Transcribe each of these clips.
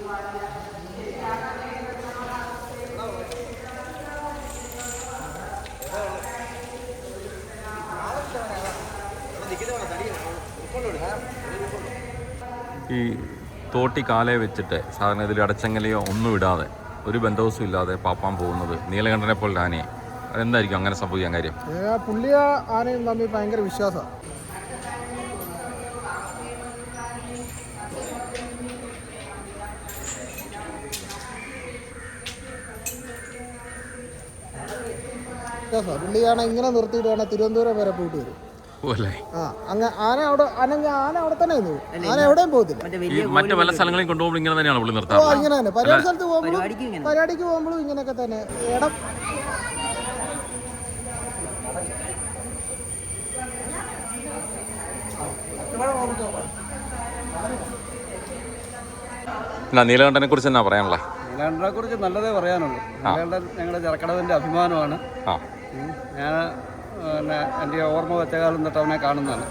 ഈ തോട്ടി കാലയെ വെച്ചിട്ട് സാധാരണ ഇതിൽ അടച്ചങ്ങലെയോ ഒന്നും ഇടാതെ ഒരു ബന്ധവസും ഇല്ലാതെ പാപ്പാൻ പോകുന്നത് നീലകണ്ഠനെ പോലെ ആനയെ, അതെന്തായിരിക്കും അങ്ങനെ സംഭവിക്കാൻ കാര്യം? പുള്ളിയ ആനയും തമ്മിൽ ഭയങ്കര വിശ്വാസമാണ്. പുള്ളിയാണ് ഇങ്ങനെ നിർത്തിയിട്ട് വേണം തിരുവനന്തപുരം വരെ പോയിട്ട് വരും. ആന അവിടെ തന്നെ ആന എവിടെയും പോകത്തില്ല. മറ്റു പല സ്ഥലങ്ങളിൽ കൊണ്ടുപോകുമ്പോൾ ഇങ്ങനെ തന്നെയാണ് പുള്ളി നിർത്താറ്. ഇങ്ങനെ തന്നെ പരിപാടി സ്ഥലത്ത് പോകുമ്പോഴും പരിപാടിക്ക് പോകുമ്പോഴും ഇങ്ങനെയൊക്കെ തന്നെ. ഇടം നീലകണ്ഠനെ കുറിച്ച് എന്നാ പറയാനുള്ളത്? നീലകണ്ഠനെ കുറിച്ച് നല്ലതേ പറയാനുള്ളൂ. നീലകണ്ഠൻ ഞങ്ങളുടെ ചെറുക്കടവിൻ്റെ അഭിമാനമാണ്. ഞാൻ പിന്നെ എൻ്റെ ഓർമ്മ വെച്ച കാലം തൊട്ട് അവനെ കാണുന്നതാണ്.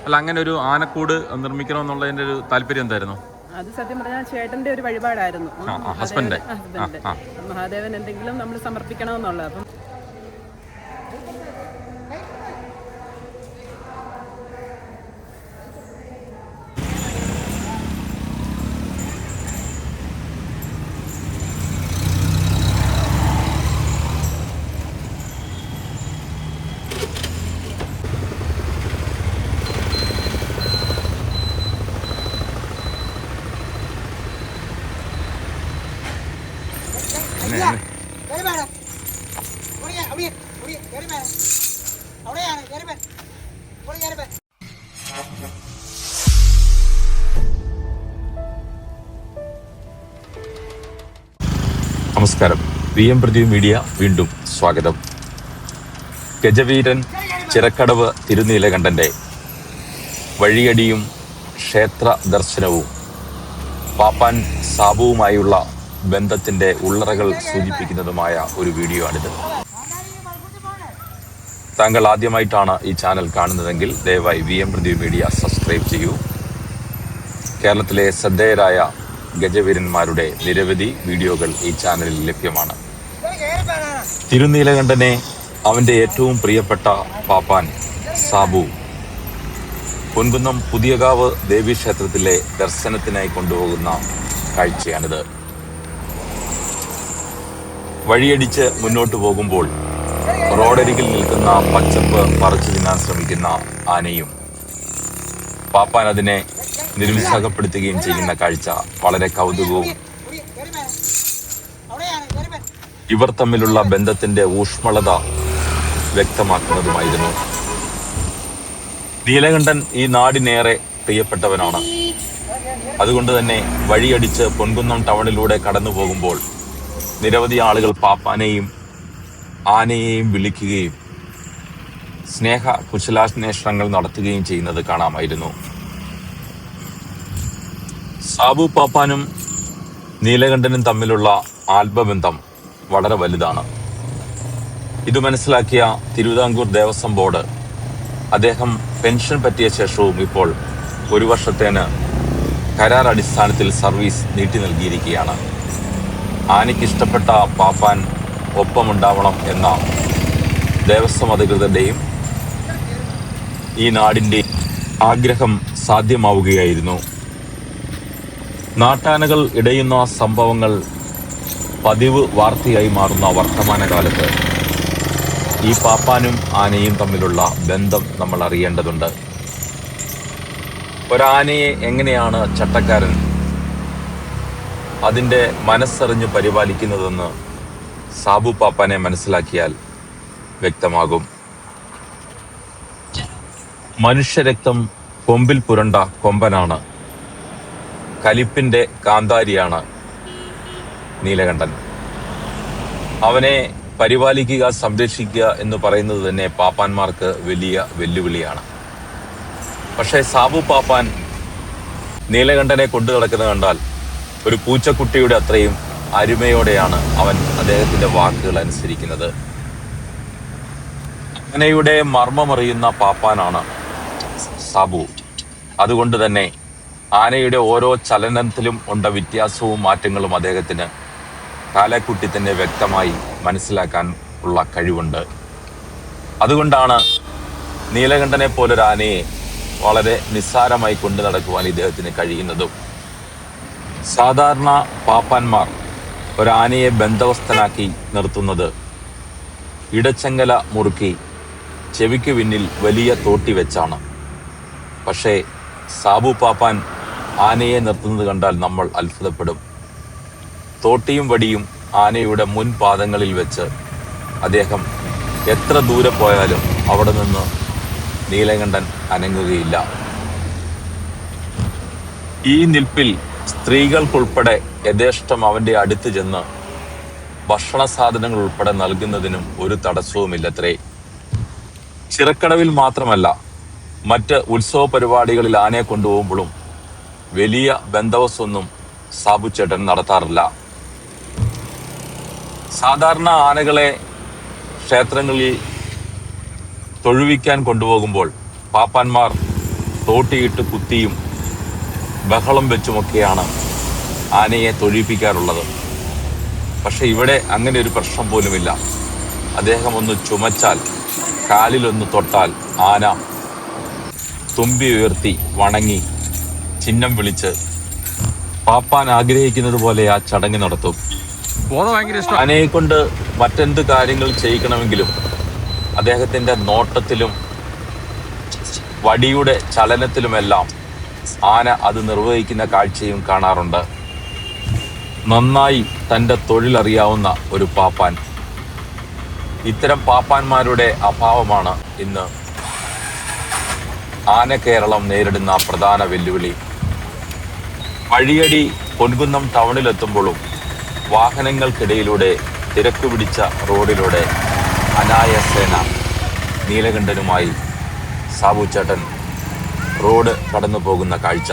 അല്ല, അങ്ങനെ ഒരു ആനക്കൂട് നിർമ്മിക്കണമെന്നുള്ളതിൻ്റെ ഒരു താല്പര്യം എന്തായിരുന്നു? അത് സത്യം പറഞ്ഞാൽ ചേട്ടന്റെ ഒരു വഴിപാടായിരുന്നു. ഹസ്ബൻഡ് മഹാദേവൻ എന്തെങ്കിലും നമ്മൾ സമർപ്പിക്കണമെന്നുള്ളത്. അപ്പം നമസ്കാരം, VM പ്രദീപ് മീഡിയ വീണ്ടും സ്വാഗതം. ഗജവീരൻ ചിറക്കടവ് തിരുനീലകണ്ഠന്റെ വഴിയടിയും ക്ഷേത്ര ദർശനവും പാപ്പാൻ സാബുവുമായുള്ള ബന്ധത്തിന്റെ ഉള്ളറകൾ സൂചിപ്പിക്കുന്നതുമായ ഒരു വീഡിയോ ആണിത്. താങ്കൾ ആദ്യമായിട്ടാണ് ഈ ചാനൽ കാണുന്നതെങ്കിൽ ദയവായി VM പ്രദീപ് മീഡിയ സബ്സ്ക്രൈബ് ചെയ്യൂ. കേരളത്തിലെ ശ്രദ്ധേയരായ ഗജവീരന്മാരുടെ നിരവധി വീഡിയോകൾ ഈ ചാനലിൽ ലഭ്യമാണ്. തിരുനീലകണ്ഠനെ അവന്റെ ഏറ്റവും പ്രിയപ്പെട്ട പാപ്പാൻ സാബു പൊൻകുന്നം പുതിയകാവ് ദേവീക്ഷേത്രത്തിലെ ദർശനത്തിനായി കൊണ്ടുപോകുന്ന കാഴ്ചയാണിത്. വഴിയടിച്ച് മുന്നോട്ട് പോകുമ്പോൾ റോഡരികിൽ നിൽക്കുന്ന പച്ചപ്പ് പറിച്ചു തിന്നാൻ ശ്രമിക്കുന്ന ആനയും പാപ്പാൻ അതിനെ നിരുത്സാഹപ്പെടുത്തുകയും ചെയ്യുന്ന കാഴ്ച വളരെ കൗതുകവും ഇവർ തമ്മിലുള്ള ബന്ധത്തിന്റെ ഊഷ്മളത വ്യക്തമാക്കുന്നതുമായിരുന്നു. നീലകണ്ഠൻ ഈ നാടിനേറെ പ്രിയപ്പെട്ടവനാണ്. അതുകൊണ്ട് തന്നെ വഴിയടിച്ച് പൊൻകുന്നം ടൗണിലൂടെ കടന്നു പോകുമ്പോൾ നിരവധി ആളുകൾ പാപ്പാനെയും ആനയെയും വിളിക്കുകയും സ്നേഹ കുശലാന്വേഷണങ്ങൾ നടത്തുകയും ചെയ്യുന്നത് കാണാമായിരുന്നു. സാബു പാപ്പാനും നീലകണ്ഠനും തമ്മിലുള്ള ആത്മബന്ധം വളരെ വലുതാണ്. ഇത് മനസ്സിലാക്കിയ തിരുവിതാംകൂർ ദേവസ്വം ബോർഡ് അദ്ദേഹം പെൻഷൻ പറ്റിയ ശേഷവും ഇപ്പോൾ 1 വർഷത്തേന് കരാർ അടിസ്ഥാനത്തിൽ സർവീസ് നീട്ടി നൽകിയിരിക്കുകയാണ്. ആനയ്ക്കിഷ്ടപ്പെട്ട പാപ്പാൻ ഒപ്പമുണ്ടാവണം എന്ന ദേവസ്വം അധികൃതരുടെയും ഈ നാടിൻ്റെ ആഗ്രഹം സാധ്യമാവുകയായിരുന്നു. നാട്ടാനകൾ ഇടയുന്ന സംഭവങ്ങൾ പതിവ് വാർത്തയായി മാറുന്ന വർത്തമാനകാലത്ത് ഈ പാപ്പാനും ആനയും തമ്മിലുള്ള ബന്ധം നമ്മൾ അറിയേണ്ടതുണ്ട്. ഒരാനയെ എങ്ങനെയാണ് ചട്ടക്കാരൻ അതിൻ്റെ മനസ്സറിഞ്ഞ് പരിപാലിക്കുന്നതെന്ന് സാബു പാപ്പാനെ മനസ്സിലാക്കിയാൽ വ്യക്തമാകും. മനുഷ്യരക്തം കൊമ്പിൽ പുരണ്ട കൊമ്പനാണ്, കലിപ്പിന്റെ കാന്താരിയാണ് നീലകണ്ഠൻ. അവനെ പരിപാലിക്കുക, സംരക്ഷിക്കുക എന്ന് പറയുന്നത് തന്നെ പാപ്പാന്മാർക്ക് വലിയ വെല്ലുവിളിയാണ്. പക്ഷേ സാബു പാപ്പാൻ നീലകണ്ഠനെ കൊണ്ടു നടക്കുന്നത് കണ്ടാൽ ഒരു പൂച്ചക്കുട്ടിയുടെ അത്രയും അരുമയോടെയാണ് അവൻ അദ്ദേഹത്തിന്റെ വാക്കുകൾ അനുസരിക്കുന്നത്. ആനയുടെ മർമ്മമറിയുന്ന പാപ്പാനാണ് സാബു. അതുകൊണ്ട് തന്നെ ആനയുടെ ഓരോ ചലനത്തിലും ഉണ്ട വ്യത്യാസവും മാറ്റങ്ങളും അദ്ദേഹത്തിന് കാലക്കുട്ടി തന്നെ വ്യക്തമായി മനസ്സിലാക്കാൻ ഉള്ള കഴിവുണ്ട്. അതുകൊണ്ടാണ് നീലകണ്ഠനെ പോലൊരു ആനയെ വളരെ നിസ്സാരമായി കൊണ്ടു നടക്കുവാൻ ഇദ്ദേഹത്തിന് കഴിയുന്നതും. സാധാരണ പാപ്പാന്മാർ ഒരാനയെ ബന്ധവസ്ഥനാക്കി നിർത്തുന്നത് ഇടച്ചങ്ങല മുറുക്കി ചെവിക്ക് പിന്നിൽ വലിയ തോട്ടി വെച്ചാണ്. പക്ഷേ സാബു പാപ്പാൻ ആനയെ നിർത്തുന്നത് കണ്ടാൽ നമ്മൾ അത്ഭുതപ്പെടും. തോട്ടിയും വടിയും ആനയുടെ മുൻപാദങ്ങളിൽ വെച്ച് അദ്ദേഹം എത്ര ദൂരെ പോയാലും അവിടെ നിന്ന് നീലകണ്ഠൻ അനങ്ങുകയില്ല. ഈ നിൽപ്പിൽ സ്ത്രീകൾക്കുൾപ്പെടെ യഥേഷ്ടം അവന്റെ അടുത്ത് ചെന്ന് ഭക്ഷണ സാധനങ്ങൾ ഉൾപ്പെടെ നൽകുന്നതിനും ഒരു തടസ്സവുമില്ലത്രേ. ചിറക്കടവിൽ മാത്രമല്ല, മറ്റ് ഉത്സവ പരിപാടികളിൽ ആനയെ കൊണ്ടുപോകുമ്പോഴും വലിയ ബന്ദോബസ്തൊന്നും സാബു ചേട്ടൻ നടത്താറില്ല. സാധാരണ ആനകളെ ക്ഷേത്രങ്ങളിൽ തൊഴുവിക്കാൻ കൊണ്ടുപോകുമ്പോൾ പാപ്പാന്മാർ തോട്ടിയിട്ട് കുത്തിയും ബഹളം വെച്ചുമൊക്കെയാണ് ആനയെ തൊഴിപ്പിക്കാറുള്ളത്. പക്ഷെ ഇവിടെ അങ്ങനെ ഒരു പ്രശ്നം പോലുമില്ല. അദ്ദേഹം ഒന്ന് ചുമച്ചാൽ, കാലിലൊന്ന് തൊട്ടാൽ ആന തുമ്പി ഉയർത്തി വണങ്ങി ചിഹ്നം വിളിച്ച് പാപ്പാൻ ആഗ്രഹിക്കുന്നത് പോലെ ആ ചടങ്ങ് നടത്തും. ആനയെ കൊണ്ട് മറ്റെന്ത് കാര്യങ്ങൾ ചെയ്യിക്കണമെങ്കിലും അദ്ദേഹത്തിന്റെ നോട്ടത്തിലും വടിയുടെ ചലനത്തിലുമെല്ലാം ആന അത് നിർവഹിക്കുന്ന കാഴ്ചയും കാണാറുണ്ട്. നന്നായി തൻ്റെ തൊഴിലറിയാവുന്ന ഒരു പാപ്പാൻ. ഇത്തരം പാപ്പാന്മാരുടെ അഭാവമാണ് ഇന്ന് ആന കേരളം നേരിടുന്ന പ്രധാന വെല്ലുവിളി. വഴിയടി പൊൻകുന്നം ടൗണിലെത്തുമ്പോഴും വാഹനങ്ങൾക്കിടയിലൂടെ തിരക്ക് പിടിച്ച റോഡിലൂടെ അനായാസേന നീലകണ്ഠനുമായി സാബു ചേട്ടൻ റോഡ് കടന്നു പോകുന്ന കാഴ്ച.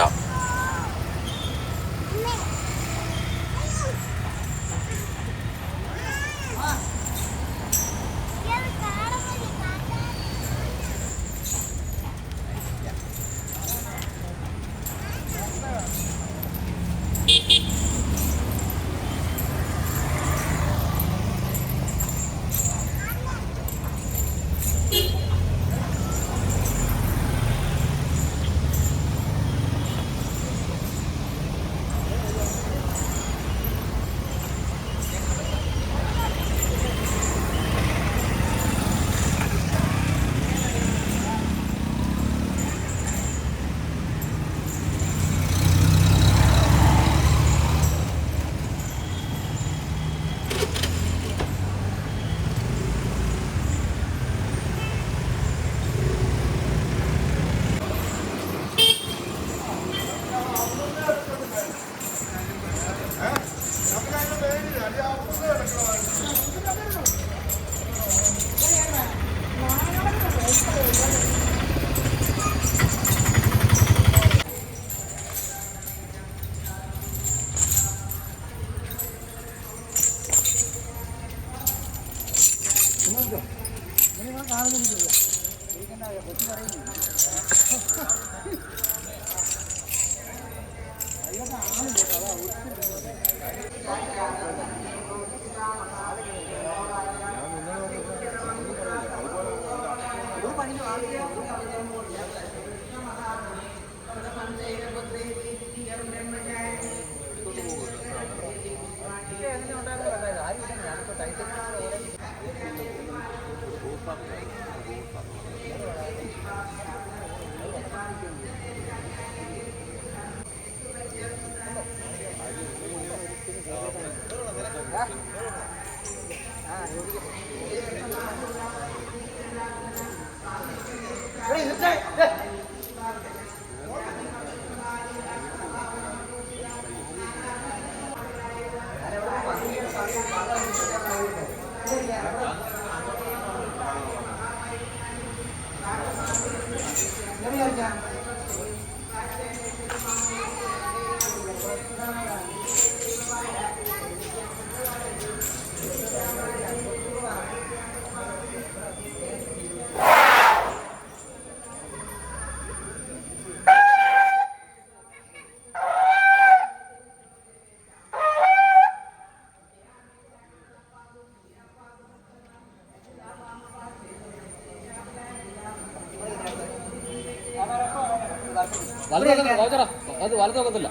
വലത് നോക്കത്തില്ല.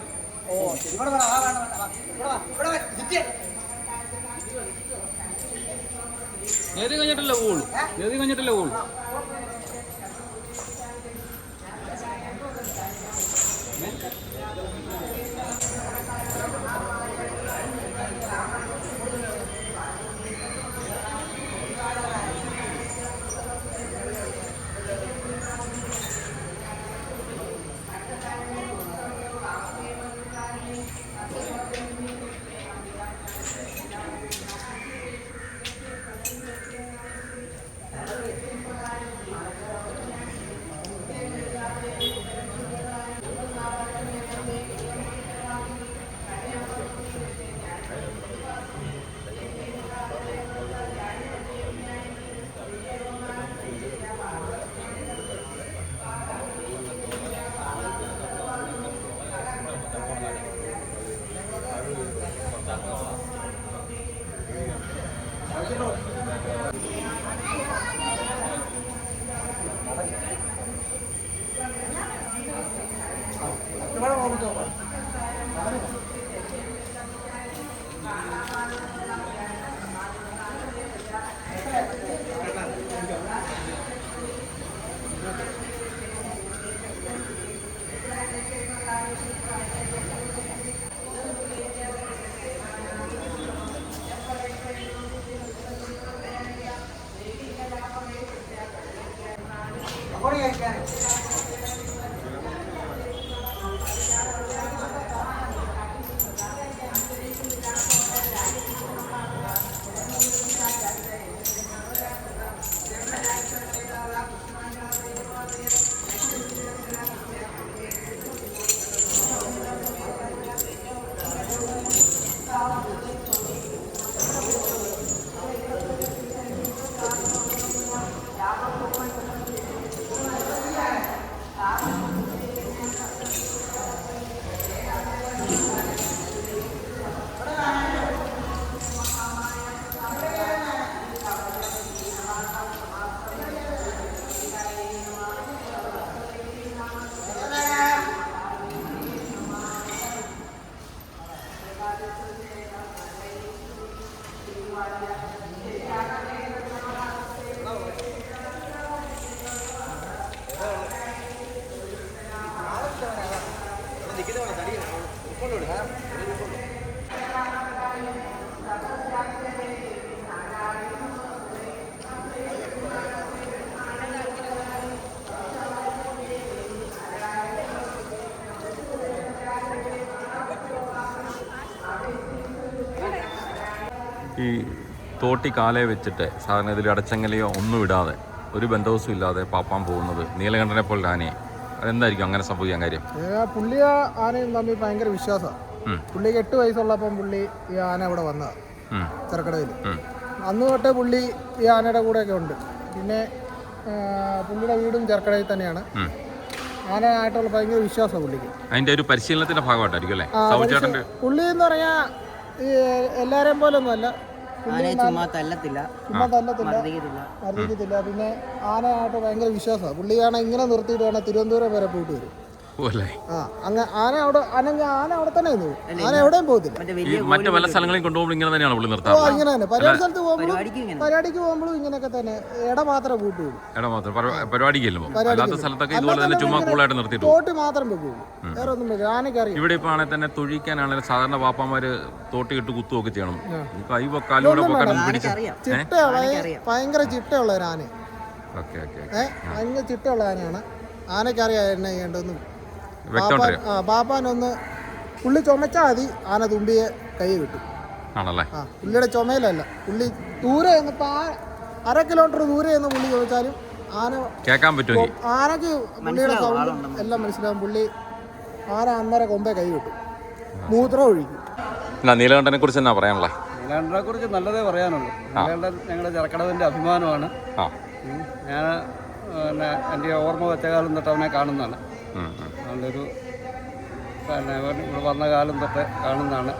നേതി കഴിഞ്ഞിട്ടല്ലേ പോകുള്ളൂ. നേതി കഴിഞ്ഞിട്ടല്ലേ പോകുള്ളൂ. ഈ തോട്ടി കാലയെ വെച്ചിട്ട് സാധാരണ ഇതിൽ അടച്ചങ്ങലെയോ ഒന്നും ഇടാതെ ഒരു ബന്ധവസും ഇല്ലാതെ പാപ്പാൻ പോകുന്നത് നീലകണ്ഠനെ പോലെ ആനയെ, അതെന്തായിരിക്കും അങ്ങനെ സംഭവിക്കാൻ കാര്യം? പുള്ളിയ ആനയും തമ്മിൽ ഭയങ്കര വിശ്വാസമാണ്. പുള്ളിക്ക് 8 വയസ്സുള്ളപ്പം പുള്ളി ഈ ആന ഇവിടെ വന്നതാണ് ചെറുക്കടയിൽ. അന്ന് തൊട്ടേ പുള്ളി ഈ ആനയുടെ കൂടെയൊക്കെ ഉണ്ട്. പിന്നെ പുള്ളിയുടെ വീടും ചെറുക്കടയിൽ തന്നെയാണ്. ആനയായിട്ടുള്ള ഭയങ്കര വിശ്വാസമാണ് പുള്ളിക്ക്. അതിന്റെ ഒരു പരിശീലനത്തിന്റെ ഭാഗമായിട്ടായിരിക്കും അല്ലേ? പുള്ളി എന്ന് പറഞ്ഞാൽ ഈ എല്ലാരെയും പോലെ ഒന്നുമല്ല, ചുമ്മാ തല്ലത്തില്ല, മർദ്ദിക്കത്തില്ല. പിന്നെ ആനയായിട്ട് ഭയങ്കര വിശ്വാസമാണ്. പുള്ളിയാണ് ഇങ്ങനെ നിർത്തിയിട്ട് വേണം തിരുവനന്തപുരം വരെ പോയിട്ട് വരും. ആന അവിടെ തന്നെ ആന എവിടെയും പോകത്തില്ല. മറ്റു പല സ്ഥലങ്ങളിൽ കൊണ്ടുപോകുമ്പോൾ ഇങ്ങനെ തന്നെയാണ് പുള്ളി നിർത്താറ്. ഇങ്ങനെ തന്നെ പരിപാടി സ്ഥലത്ത് പോകുമ്പോഴും പരിപാടിക്ക് പോകുമ്പോഴും ഇങ്ങനെയൊക്കെ തന്നെ ഇട മാത്രമേ കൂട്ടുള്ളൂ. തോട്ടി മാത്രം വെക്കുള്ളൂ, വേറെ ഒന്നും വെക്കും. ആനക്കറിയാം. ഇവിടെ ഇപ്പൊ ആണെങ്കിൽ തന്നെ തൊഴിക്കാനാണെങ്കിൽ സാധാരണ പാപ്പന്മാര് തോട്ടി ഇട്ട് കുത്തുവൊക്കെ ചെയ്യണം. ഭയങ്കര ചിട്ടയുള്ള ഒരു ആന, ഭയങ്കര ചിട്ടയുള്ള ആനയാണ്. ആനക്കറിയാം എന്നെ ചെയ്യേണ്ടതെന്നും. പാപ്പാനൊന്ന് പുള്ളി ചുമച്ചാൽ മതി, ആന തുമ്പിയെ കൈ കിട്ടും. പുള്ളിയുടെ ചുമയിലല്ല, പുള്ളി ദൂരെ ഇപ്പൊ 1/2 കിലോമീറ്റർ ദൂരെ നിന്ന് പുള്ളി ചോദിച്ചാലും ആന കേൾക്കാൻ പറ്റും. ആനക്ക് പുള്ളിയുടെ സൗണ്ട് എല്ലാം മനസ്സിലാവും. പുള്ളി ആന അന്നേരം കൊമ്പേ കൈ കിട്ടും, മൂത്രം ഒഴിക്കും. നീലകണ്ഠനെ കുറിച്ച് എന്നാ പറയാനുള്ള? നീലകണ്ഠനെ കുറിച്ച് നല്ലതേ പറയാനുള്ളൂ. നീലകണ്ഠൻ ഞങ്ങളുടെ ചെറുക്കടവിൻ്റെ അഭിമാനമാണ്. ഞാൻ എൻ്റെ ഓർമ്മ വെച്ച കാലം തൊട്ട് അവനെ കാണുന്നതാണ്. അതുകൊണ്ടൊരു ഇവിടെ വന്ന കാലം തൊട്ട് കാണുന്നതാണ്.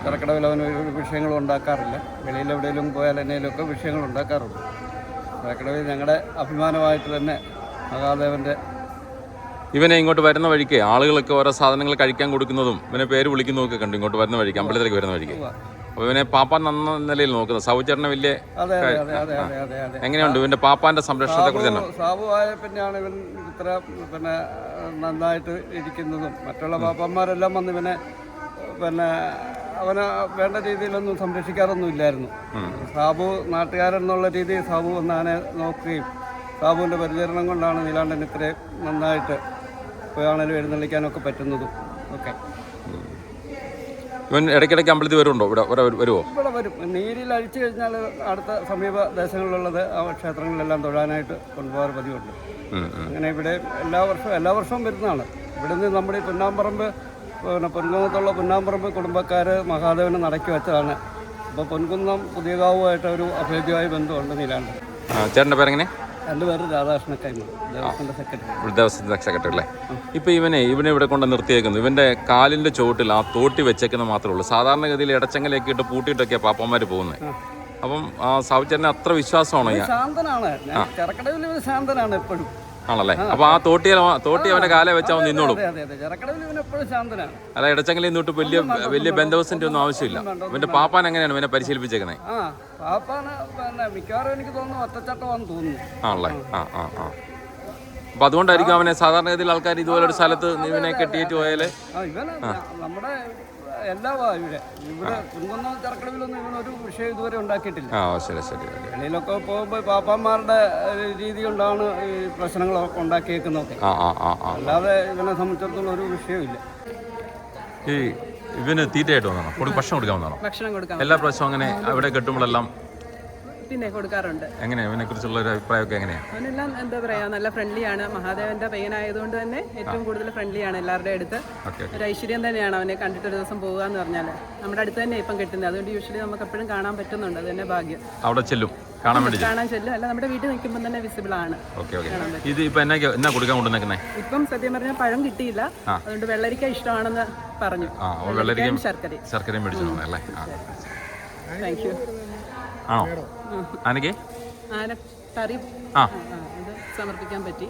ചെറുക്കടവിൽ അവന് ഒരു വിഷയങ്ങളും ഉണ്ടാക്കാറില്ല. വെളിയിൽ എവിടെയെങ്കിലും പോയാൽ എന്നേലുമൊക്കെ വിഷയങ്ങൾ ഉണ്ടാക്കാറുള്ളൂ. ചെറുക്കടവിൽ ഞങ്ങളുടെ അഭിമാനമായിട്ട് തന്നെ മഹാദേവൻ്റെ ഇവനെ ഇങ്ങോട്ട് വരുന്ന വഴിക്ക് ആളുകളൊക്കെ ഓരോ സാധനങ്ങൾ കഴിക്കാൻ കൊടുക്കുന്നതും ഇവനെ പേര് വിളിക്കുന്നതും ഒക്കെ കണ്ടു ഇങ്ങോട്ട് വരുന്ന വഴിക്ക്, അമ്പലത്തിലേക്ക് വരുന്ന വഴിക്ക്. അപ്പോൾ ഇവനെ പാപ്പാൻ നന്ന നിലയിൽ നോക്കുന്നത്. സാബുചേട്ടനെ വലിയ എങ്ങനെയുണ്ട് ഇവന്റെ പാപ്പാന്റെ സംരക്ഷണത്തെ കുറിച്ച് തന്നെ? സാബുവായ പിന്നെയാണ് ഇവൻ ഇത്ര പിന്നെ നന്നായിട്ട് ഇരിക്കുന്നതും. മറ്റുള്ള പാപ്പന്മാരെല്ലാം വന്ന് ഇവനെ പിന്നെ അവനെ വേണ്ട രീതിയിലൊന്നും സംരക്ഷിക്കാറൊന്നും ഇല്ലായിരുന്നു. സാബു നാട്ടുകാരെന്നുള്ള രീതിയിൽ സാബു വന്ന് അവനെ നോക്കുകയും സാബുവിൻ്റെ പരിചരണം കൊണ്ടാണ് നീലാണ്ടൻ ഇത്രയും നന്നായിട്ട് പോയാണെങ്കിലും എഴുന്നള്ളിക്കാനൊക്കെ പറ്റുന്നതും ഒക്കെ. ഇവൻ ഇടയ്ക്കിടയ്ക്ക് അമ്പലത്തിൽ വരുന്നുണ്ടോ? ഇവിടെ വരുമോ? ഇവിടെ വരും. നീരിൽ അഴിച്ചു കഴിഞ്ഞാൽ അടുത്ത സമീപ ദേശങ്ങളിലുള്ളത് ആ ക്ഷേത്രങ്ങളിലെല്ലാം തൊഴാനായിട്ട് കൊണ്ടുപോകാൻ പതിവുണ്ട്. അങ്ങനെ ഇവിടെ എല്ലാ വർഷവും വരുന്നതാണ്. ഇവിടെ നിന്ന് നമ്മുടെ ഈ പൊന്നാമ്പറമ്പ് പിന്നെ പൊൻകുന്നത്തുള്ള പൊന്നാമ്പറമ്പ് കുടുംബക്കാർ മഹാദേവനെ നടക്കി വെച്ചതാണ്. അപ്പോൾ പൊൻകുന്നം പുതിയകാവുമായിട്ട് ഒരു അഭേദ്യമായ ബന്ധമുണ്ട് നീലാണ്ട്. ചേട്ടൻ്റെ പേരെങ്ങനെ? എൻ്റെ പേര് രാധാകൃഷ്ണ കൈമ, ദേവസ്വത്തിൻ്റെ സെക്രട്ടറി. ദേവസ്വത്തിൻ്റെ സെക്രട്ടറി അല്ലേ? ഇപ്പോൾ ഇവനെ ഇവിടെ കൊണ്ട് നിർത്തിയേക്കുന്നു. ഇവൻ്റെ കാലിൻ്റെ ചോട്ടിൽ ആ തോട്ടി വെച്ചേക്കുന്നത് മാത്രമേ ഉള്ളൂ. സാധാരണഗതിയിൽ ഇടച്ചങ്ങലൊക്കെ ഇട്ട് പൂട്ടിയിട്ടൊക്കെയാണ് പാപ്പന്മാർ പോകുന്നത്. അപ്പം സാബുചേട്ടനെ അത്ര വിശ്വാസമാണോ? ശാന്തനാണ്, ചെറുക്കടവിൽ ശാന്തനാണ് എപ്പോഴും. ആണല്ലേ? അപ്പൊ ആ തോട്ടി അവന്റെ കാലെ വെച്ച് അവൻ നിന്നോളും. അല്ല, ഇടച്ചങ്ങലിൽ നിന്നിട്ട് വലിയ ബന്ധവസിന്റെ ഒന്നും ആവശ്യമില്ല. ഇവന്റെ പാപ്പാൻ എങ്ങനെയാണ് ഇവനെ പരിശീലിപ്പിച്ചേക്കുന്നത്? ആണല്ലേ? അപ്പൊ അതുകൊണ്ടായിരിക്കും അവനെ സാധാരണഗതിയിൽ ആൾക്കാർ ഇതുപോലെ ഒരു സ്ഥലത്ത് ഇവനെ കെട്ടിയിട്ട് പോയാല് നമ്മുടെ എല്ലാ ഇവിടെ കുന്നുന്ന ചെറുക്കടവിലൊന്നും ഇവനൊരു വിഷയം ഇതുവരെ ഉണ്ടാക്കിയിട്ടില്ല. ശരി ശരി. വെളിയിലൊക്കെ പോകുമ്പോൾ പാപ്പാന്മാരുടെ രീതി കൊണ്ടാണ് ഈ പ്രശ്നങ്ങൾ ഉണ്ടാക്കിയേക്കുന്നതൊക്കെ. അല്ലാതെ ഇവനെ സംബന്ധിച്ചിടത്തോളം ഒരു വിഷയമില്ല. ഈ ഇവന് തീറ്റയായിട്ട് വന്നോ? ഭക്ഷണം കൊടുക്കാവുന്നതാണോ? ഭക്ഷണം കൊടുക്കാം. എല്ലാ പ്രാവശ്യവും അങ്ങനെ അവിടെ കെട്ടുമ്പോഴെല്ലാം പിന്നെ കൊടുക്കാറുണ്ട്. എങ്ങനെയാ ഇവനെ കുറിച്ചുള്ള ഒരു അഭിപ്രായമൊക്കെ എങ്ങനെയാ? അവനെല്ലാം എന്താ പറയാ, നല്ല ഫ്രണ്ട്ലിയാണ്. മഹാദേവന്റെ പയ്യനായതുകൊണ്ട് തന്നെ ഏറ്റവും കൂടുതൽ ഫ്രണ്ട്ലിയാണ് എല്ലാവരുടെ അടുത്ത്. ഒരു ഐശ്വര്യം തന്നെയാണ് അവനെ കണ്ടിട്ട് ഒരു ദിവസം പോകുക എന്ന് പറഞ്ഞാൽ. നമ്മുടെ അടുത്ത് തന്നെ ഇപ്പം കിട്ടുന്നത്, അതുകൊണ്ട് യൂഷ്വലി നമുക്ക് എപ്പോഴും കാണാൻ പറ്റുന്നുണ്ട്. അത് തന്നെ ഭാഗ്യം. അവിടെ ചെല്ലും കാണാൻ ചെല്ലും. അല്ല, നമ്മുടെ വീട്ടിൽ നിൽക്കുമ്പോൾ തന്നെ വിസിബിൾ ആണ്. ഇത് ഇപ്പൊ എന്നാ കൊടുക്കാൻ കൊണ്ടുവന്നേക്കുന്നേ? ഇപ്പം സത്യം പറഞ്ഞാൽ പഴം കിട്ടിയില്ല, അതുകൊണ്ട് വെള്ളരിക്ക ഇഷ്ടമാണെന്ന് പറഞ്ഞു. വെള്ളരിക്കയും ശർക്കരയും മേടിച്ചു അല്ലേ? Thank you. ആണോ? ആനക്ക് സമർപ്പിക്കാൻ പറ്റി.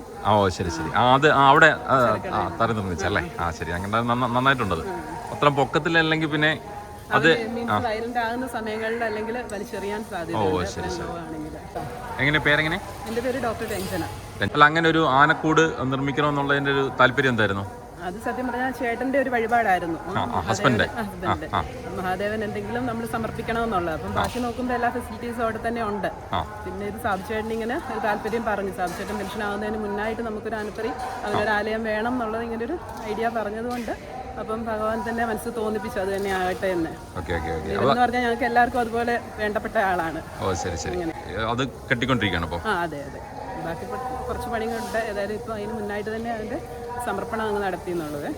ശരി ശരി. അത് അവിടെ തറി നിർമ്മിച്ചല്ലേ? ശരി. അങ്ങനെ നന്നായിട്ടുണ്ടത്. അത്ര പൊക്കത്തിലല്ലെങ്കിൽ പിന്നെ അത് വയലന്റ് ആകുന്ന സമയങ്ങളിൽ അല്ലെങ്കിൽ വലിച്ചെറിയാൻ സാധ്യത. ശരി ശരി. എങ്ങനെ പേരെങ്ങനെ? എന്റെ പേര് ഡോക്ടർ രഞ്ജന. അല്ല, അങ്ങനെ ഒരു ആനക്കൂട് നിർമ്മിക്കണമെന്നുള്ളതിന്റെ ഒരു താല്പര്യം എന്തായിരുന്നു? അത് സത്യം പറഞ്ഞാൽ ചേട്ടന്റെ ഒരു വഴിപാടായിരുന്നു. ഹസ്ബൻഡ് മഹാദേവൻ എന്തെങ്കിലും നമ്മൾ സമർപ്പിക്കണമെന്നുള്ളത്. അപ്പം ബാക്കി നോക്കുമ്പോൾ എല്ലാ ഫെസിലിറ്റീസും അവിടെ തന്നെ ഉണ്ട്. പിന്നെ ഇത് സാബുചേട്ടൻ ഇങ്ങനെ ഒരു താല്പര്യം പറഞ്ഞു. സാബുചേട്ടൻ പെൻഷനാവുന്നതിന് മുന്നായിട്ട് നമുക്കൊരു ആനപ്പറി അതിനൊരു ആലയം വേണം എന്നുള്ളത് ഇങ്ങനെ ഒരു ഐഡിയ പറഞ്ഞതുകൊണ്ട് അപ്പം ഭഗവാൻ തന്നെ മനസ്സ് തോന്നിപ്പിച്ചു അത് തന്നെ ആകട്ടെ എന്ന്. എന്ന് പറഞ്ഞാൽ ഞങ്ങൾക്ക് എല്ലാവർക്കും അതുപോലെ വേണ്ടപ്പെട്ട ആളാണ്. അത് കെട്ടിക്കൊണ്ടിരിക്കുകയാണ്. അതെ അതെ. ബാക്കി കുറച്ച് പണികളുണ്ട്. ഏതായാലും ഇപ്പം അതിന് മുന്നായിട്ട് തന്നെ അതിൻ്റെ സമർപ്പണം അങ്ങ് നടത്തി എന്നുള്ളത്.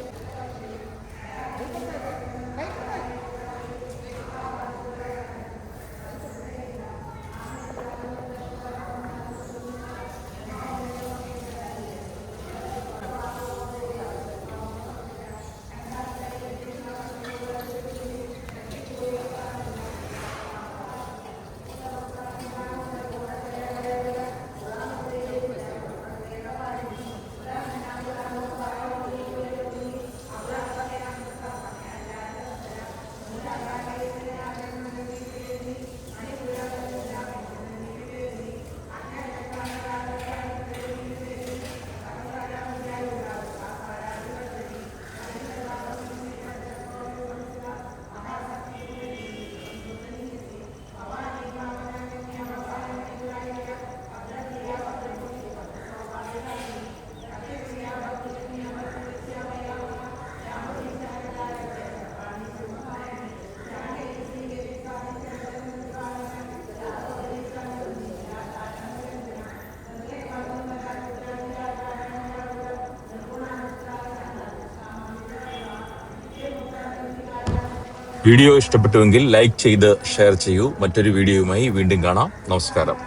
വീഡിയോ ഇഷ്ടപ്പെട്ടുവെങ്കിൽ ലൈക്ക് ചെയ്ത് ഷെയർ ചെയ്യൂ. മറ്റൊരു വീഡിയോയുമായി വീണ്ടും കാണാം. നമസ്കാരം.